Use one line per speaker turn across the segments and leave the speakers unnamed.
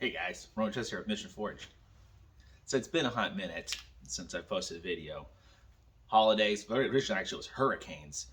Hey guys, Rochester here at Mission Forge. So it's been a hot minute since I posted a video. Holidays, originally actually it was hurricanes,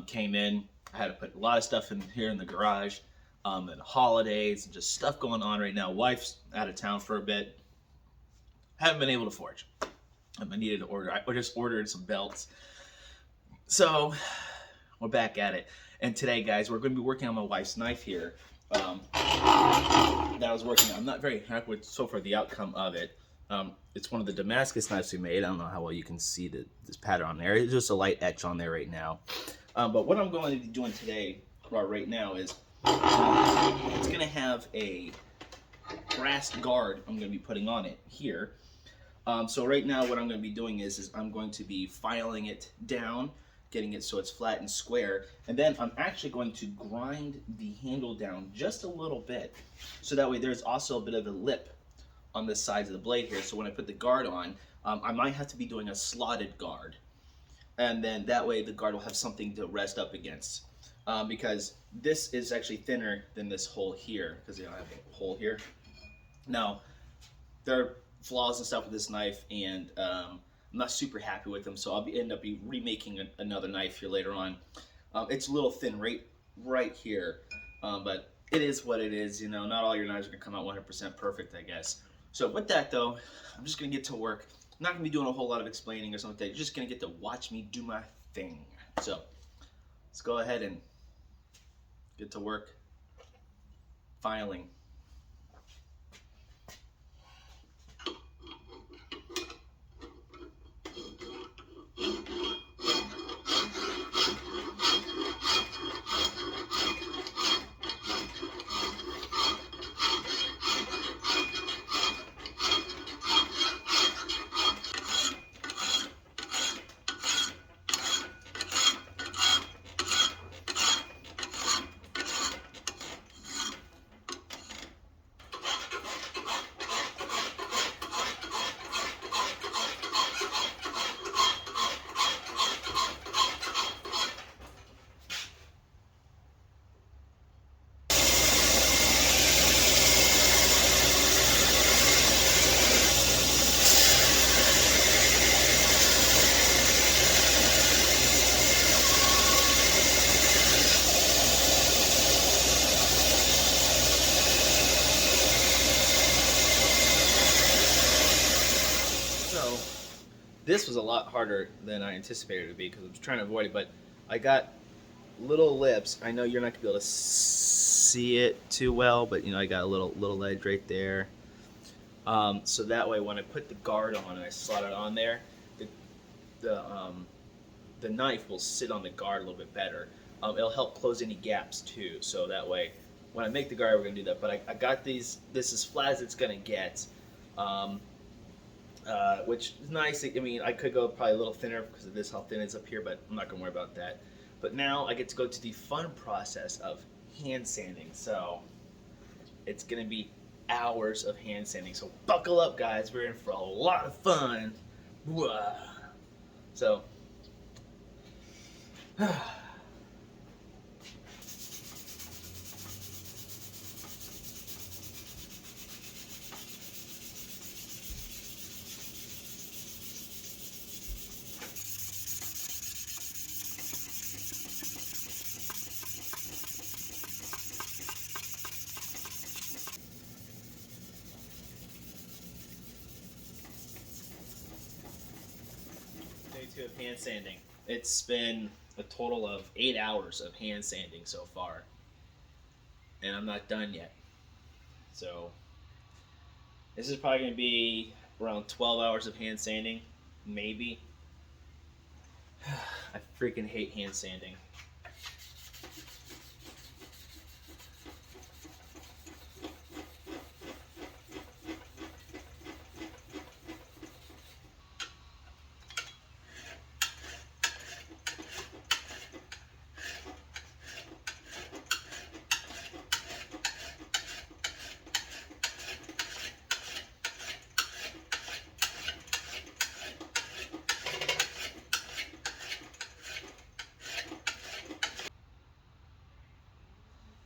came in. I had to put a lot of stuff in here in the garage, and holidays and just stuff going on right now. Wife's out of town for a bit. Haven't been able to forge. I needed to order. I just ordered some belts. So we're back at it. And today, guys, we're going to be working on my wife's knife here. That I was working on. I'm not very happy with so far the outcome of it. It's one of the Damascus knives we made. I don't know how well you can see this pattern on there. It's just a light etch on there right now. But what I'm going to be doing today, right now, is it's going to have a brass guard I'm going to be putting on it here. So right now what I'm going to be doing is I'm going to be filing it down, getting it so it's flat and square, and then I'm actually going to grind the handle down just a little bit, so that way there's also a bit of a lip on the sides of the blade here, so when I put the guard on, I might have to be doing a slotted guard, and then that way the guard will have something to rest up against, because this is actually thinner than this hole here, because I have a hole here. Now, there are flaws and stuff with this knife, and I'm not super happy with them, so I'll end up remaking another knife here later on. It's a little thin right here, but it is what it is. You know, not all your knives are gonna come out 100% perfect, I guess. So with that though, I'm just gonna get to work. I'm not gonna be doing a whole lot of explaining or something. You're just gonna get to watch me do my thing. So let's go ahead and get to work filing. So this was a lot harder than I anticipated it to be, because I was trying to avoid it, but I got little lips. I know you're not gonna be able to see it too well, but you know, I got a little edge right there. So that way when I put the guard on and I slot it on there, the knife will sit on the guard a little bit better. It'll help close any gaps too, so that way when I make the guard we're gonna do that. But I got this as flat as it's gonna get. Which is nice. I mean, I could go probably a little thinner because of this, how thin it's up here, but I'm not going to worry about that. But now I get to go to the fun process of hand sanding. So it's going to be hours of hand sanding. So buckle up, guys. We're in for a lot of fun. So day 2 of hand sanding. It's been a total of 8 hours of hand sanding so far, and I'm not done yet. So this is probably going to be around 12 hours of hand sanding, maybe. I freaking hate hand sanding.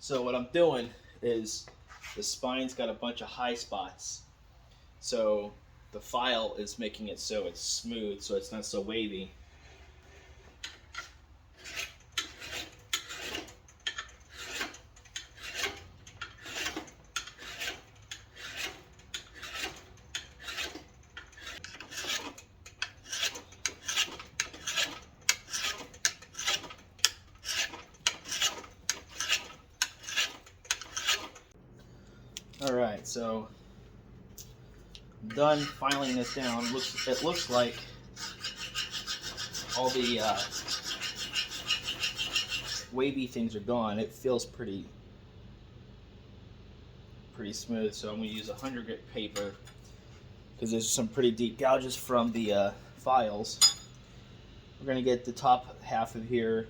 So what I'm doing is the spine's got a bunch of high spots. So the file is making it so it's smooth, so it's not so wavy. Alright, so I'm done filing this down. It looks like all the wavy things are gone. It feels pretty smooth, so I'm going to use 100 grit paper because there's some pretty deep gouges from the files. We're going to get the top half of here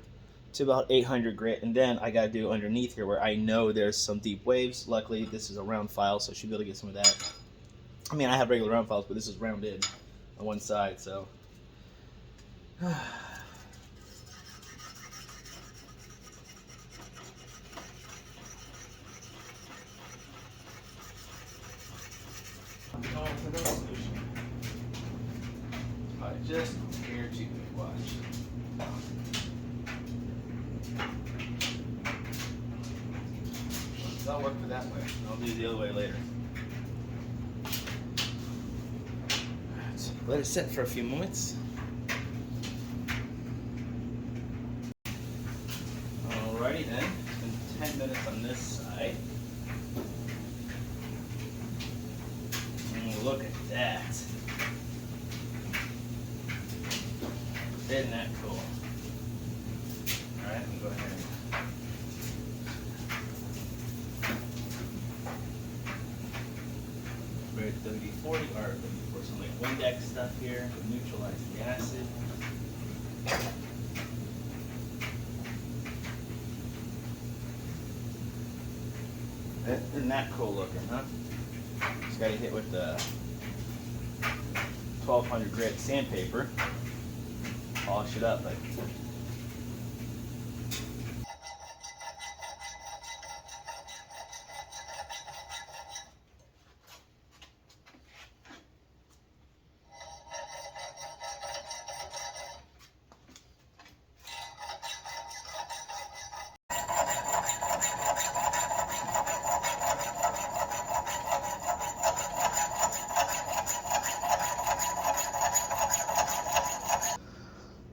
to about 800 grit, and then I got to do underneath here where I know there's some deep waves. Luckily this is a round file, so I should be able to get some of that. I mean, I have regular round files, but this is rounded on one side, so just here to watch. That'll work for that way. I'll do the other way later. Right. Let it sit for a few moments. Alrighty then. It's been 10 minutes on this side. And look at that. Isn't that cool? Alright, I'm going to go ahead and WD-40 or WD-40, some like Windex stuff here to neutralize the acid. Isn't that cool looking, huh? Just got to hit with the 1200 grit sandpaper, polish it up, but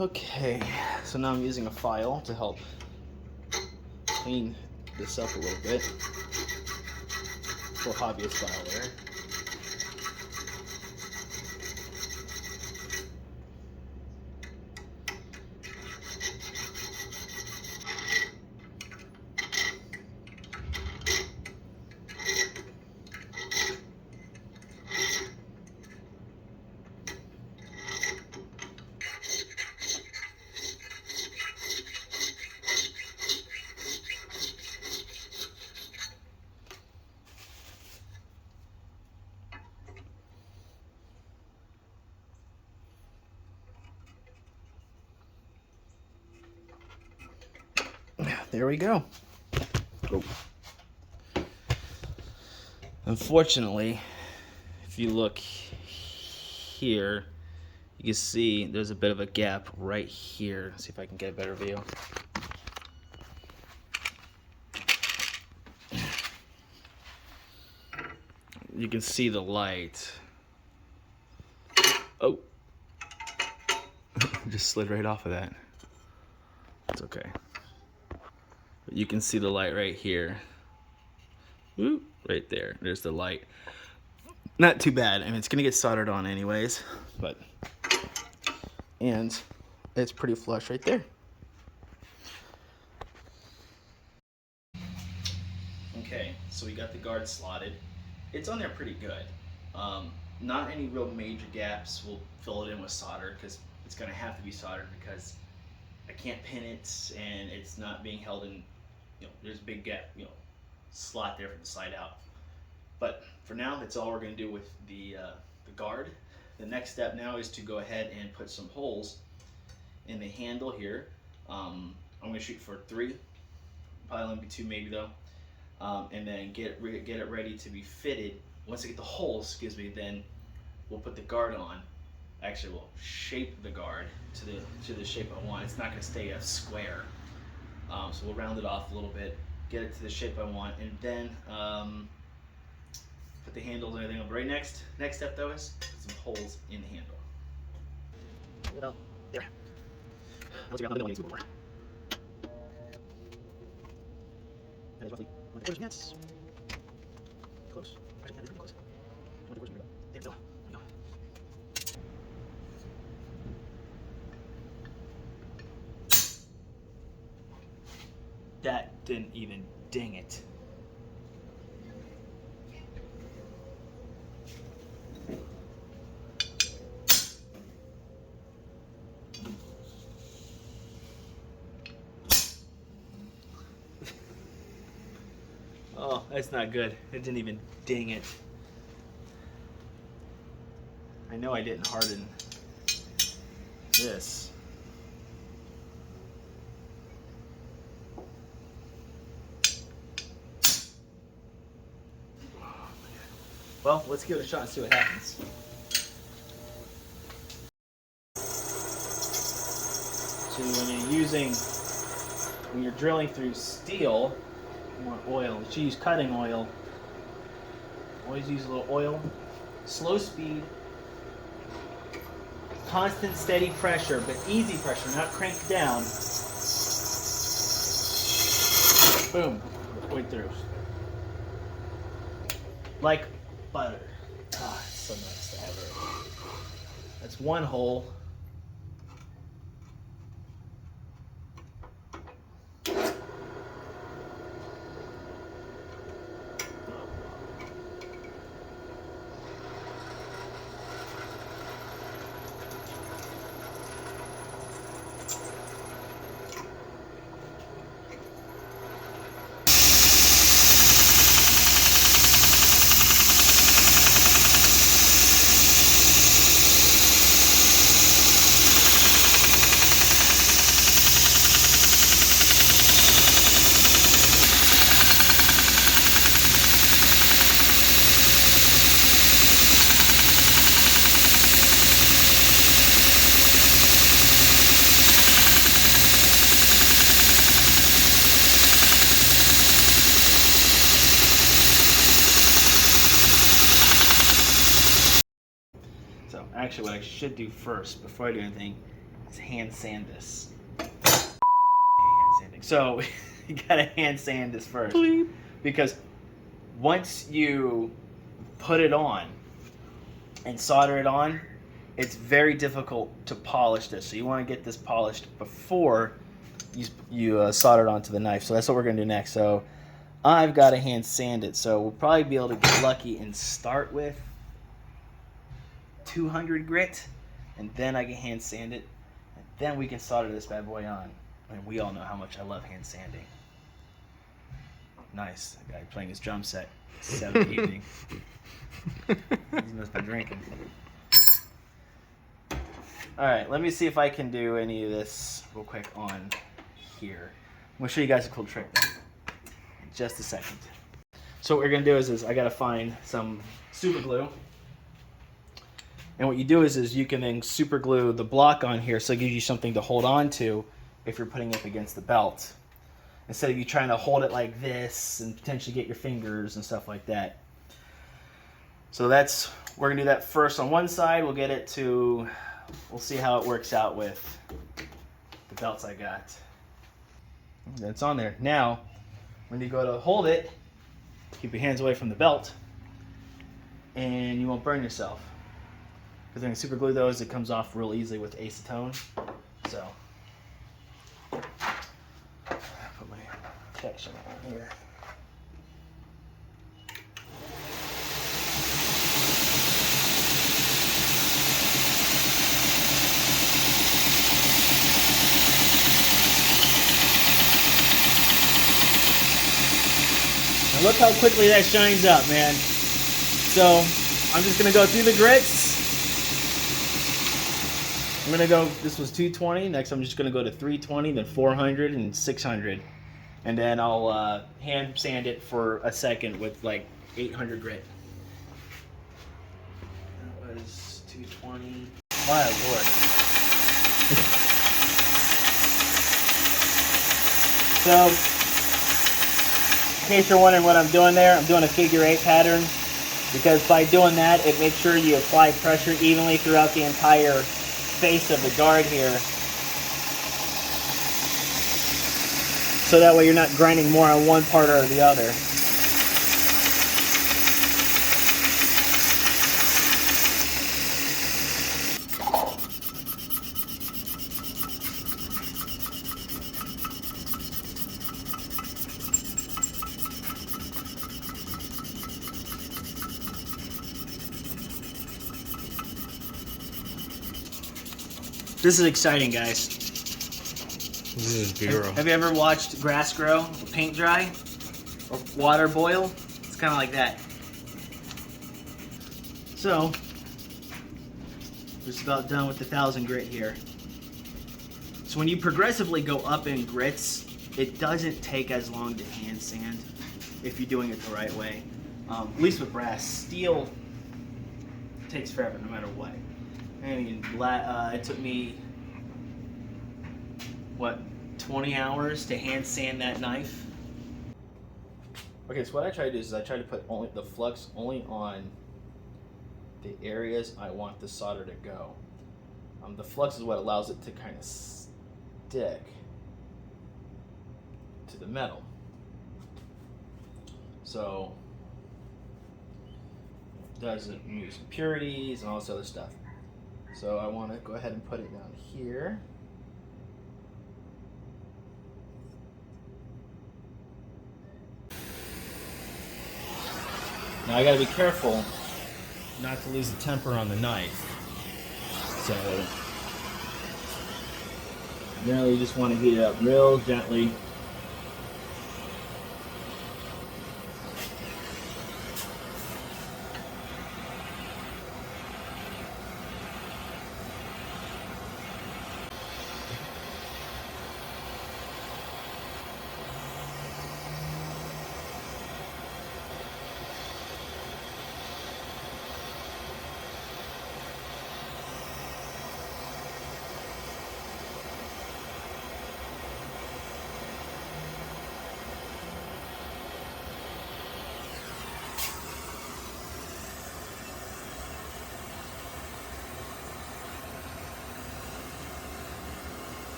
okay, so now I'm using a file to help clean this up a little bit. Little hobbyist file there. There we go. Oh. Unfortunately, if you look here, you can see there's a bit of a gap right here. See if I can get a better view. You can see the light. Oh. Just slid right off of that. It's okay. But you can see the light right here. Woo, right there. There's the light. Not too bad. I mean, it's gonna get soldered on anyways, but and it's pretty flush right there. Okay, so we got the guard slotted. It's on there pretty good. Not any real major gaps. We'll fill it in with solder because it's gonna have to be soldered because I can't pin it and it's not being held in, there's a big gap, slot there for the slide out. But for now, that's all we're going to do with the guard. The next step now is to go ahead and put some holes in the handle here. I'm going to shoot for 3, probably only be 2 maybe though. and then get it ready to be fitted. Once I get the holes, then we'll put the guard on. Actually, we'll shape the guard to the shape I want. It's not going to stay a square, so we'll round it off a little bit, get it to the shape I want, and then put the handles and everything on. Right next step though is put some holes in the handle. Well, there. Once you got the middle, you need to move more. That is roughly 1/4 inch. Close. Actually, that is pretty close. 1/4 inch. There we go. That didn't even ding it. Oh, that's not good. It didn't even ding it. I know I didn't harden this. Well, let's give it a shot and see what happens. So when you're drilling through steel, you want oil. You should use cutting oil. Always use a little oil. Slow speed. Constant steady pressure, but easy pressure, not cranked down. Boom. Right through. Like butter. Ah, it's so nice to have it. That's one hole. Actually, what I should do first, before I do anything, is hand sand this. Hand sanding. So, you gotta hand sand this first. Bleep. Because once you put it on and solder it on, it's very difficult to polish this. So you want to get this polished before you solder it onto the knife. So that's what we're gonna do next. So I've got to hand sand it. So we'll probably be able to get lucky and start with 200 grit, and then I can hand sand it, and then we can solder this bad boy on. And we all know how much I love hand sanding. Nice, that guy playing his drum set 7 evening. He must be drinking. All right, let me see if I can do any of this real quick on here. I'm gonna show you guys a cool trick though, in just a second. So what we're gonna do is I gotta find some super glue. And what you do is you can then super glue the block on here, so it gives you something to hold on to if you're putting it up against the belt, instead of you trying to hold it like this and potentially get your fingers and stuff like that. So we're gonna do that first on one side. We'll see how it works out with the belts I got. That's on there. Now, when you go to hold it, keep your hands away from the belt, and you won't burn yourself. Because when you super glue those, it comes off real easily with acetone. So, put my protection on here. Now look how quickly that shines up, man. So, I'm just going to go through the grits. I'm going to go, this was 220, next I'm just going to go to 320, then 400, and 600.
and then I'll hand sand it for a second with like 800 grit. That was 220. My lord. So, in case you're wondering what I'm doing there, I'm doing a figure 8 pattern, because by doing that, it makes sure you apply pressure evenly throughout the entire face of the guard here. So that way you're not grinding more on one part or the other. This is exciting, guys.
This is bureau.
Have you ever watched grass grow, or paint dry, or water boil? It's kind of like that. So, just about done with the 1000 grit here. So when you progressively go up in grits, it doesn't take as long to hand sand if you're doing it the right way. At least with brass. Steel takes forever no matter what. I mean, it took me, what, 20 hours to hand sand that knife.
Okay, so what I try to do is I try to put only the flux only on the areas I want the solder to go. The flux is what allows it to kind of stick to the metal. So it doesn't use impurities and all this other stuff. So I want to go ahead and put it down here. Now I gotta be careful not to lose the temper on the knife. So generally you just want to heat it up real gently.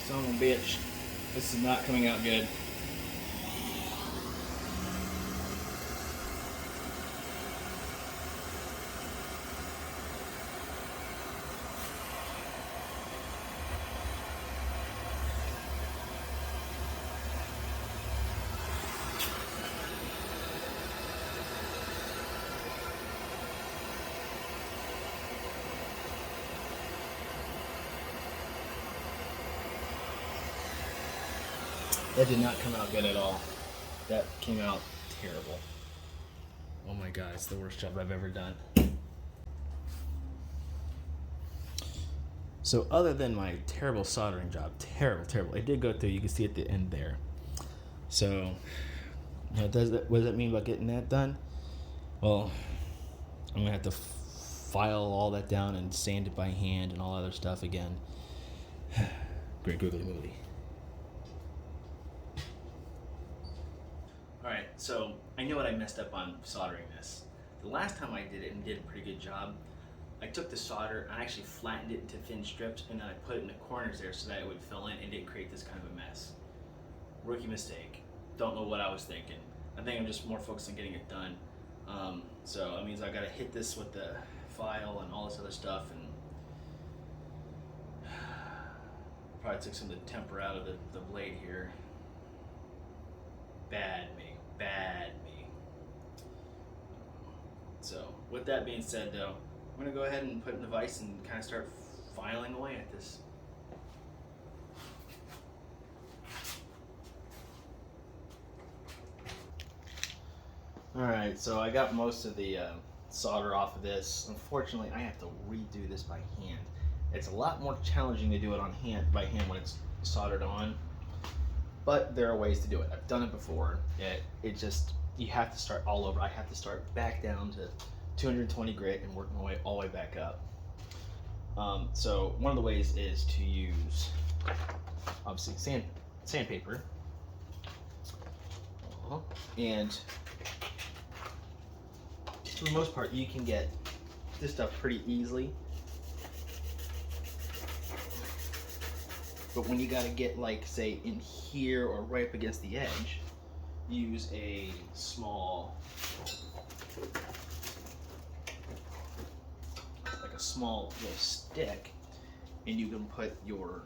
Son of a bitch. This is not coming out good. That did not come out good at all. That came out terrible. Oh my god, it's the worst job I've ever done. So other than my terrible soldering job, terrible, it did go through, you can see at the end there. So, you know, what does that mean about getting that done? Well, I'm gonna have to file all that down and sand it by hand and all other stuff again. Great googly movie. Alright, so I know what I messed up on soldering this. The last time I did it and did a pretty good job, I took the solder and I actually flattened it into thin strips and then I put it in the corners there so that it would fill in and didn't create this kind of a mess. Rookie mistake. Don't know what I was thinking. I think I'm just more focused on getting it done. So that means I gotta hit this with the file and all this other stuff, and probably took some of the temper out of the blade here. Bad me. So with that being said though, I'm gonna go ahead and put it in the vise and kind of start filing away at this. Alright, so I got most of the solder off of this. Unfortunately, I have to redo this by hand. It's a lot more challenging to do it by hand when it's soldered on.
but there are ways to do it. I've done it before. It just, you have to start all over. I have to start back down to 220 grit and work my way all the way back up. So one of the ways is to use, obviously, sandpaper. And for the most part, you can get this stuff pretty easily. But when you gotta get, like, say, in here or right up against the edge, use a small, like a small little stick, and you can put your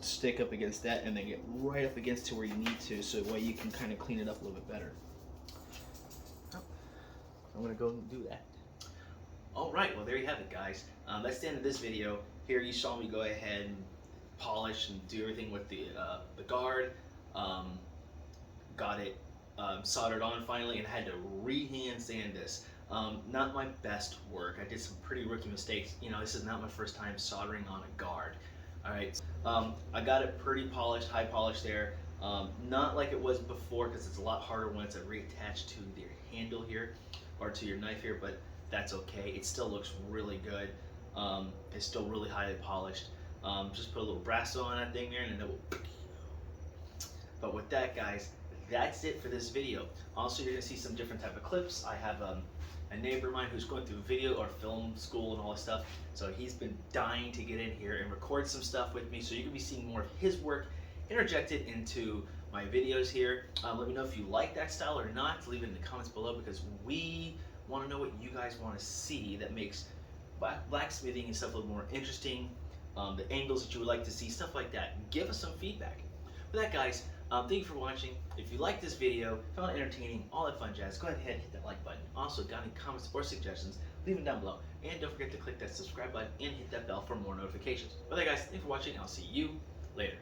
stick up against that and then get right up against to where you need to, so that way you can kind of clean it up a little bit better. I'm gonna go and do that. Alright, well there you have it, guys. That's the end of this video. Here you saw me go ahead and polish and do everything with the guard. Got it soldered on finally, and had to re-hand sand this. Not my best work. I did some pretty rookie mistakes. You know, this is not my first time soldering on a guard. Alright, I got it pretty polished, high polished there. Not like it was before, because it's a lot harder when it's reattached to your handle here, or to your knife here, but that's okay. It still looks really good. It's still really highly polished. Just put a little brass on that thing there, and it will. But with that, guys, that's it for this video. Also, you're gonna see some different type of clips. I have a neighbor of mine who's going through video or film school and all this stuff, so he's been dying to get in here and record some stuff with me, so you're gonna be seeing more of his work interjected into my videos here. Let me know if you like that style or not. Leave it in the comments below, because we want to know what you guys want to see that makes blacksmithing and stuff a little more interesting, the angles that you would like to see, stuff like that. Give us some feedback. With that, guys, thank you for watching. If you like this video, found it entertaining, all that fun jazz, go ahead and hit that like button. Also, got any comments or suggestions, leave them down below. And don't forget to click that subscribe button and hit that bell for more notifications. With that, guys, thanks for watching, and I'll see you later.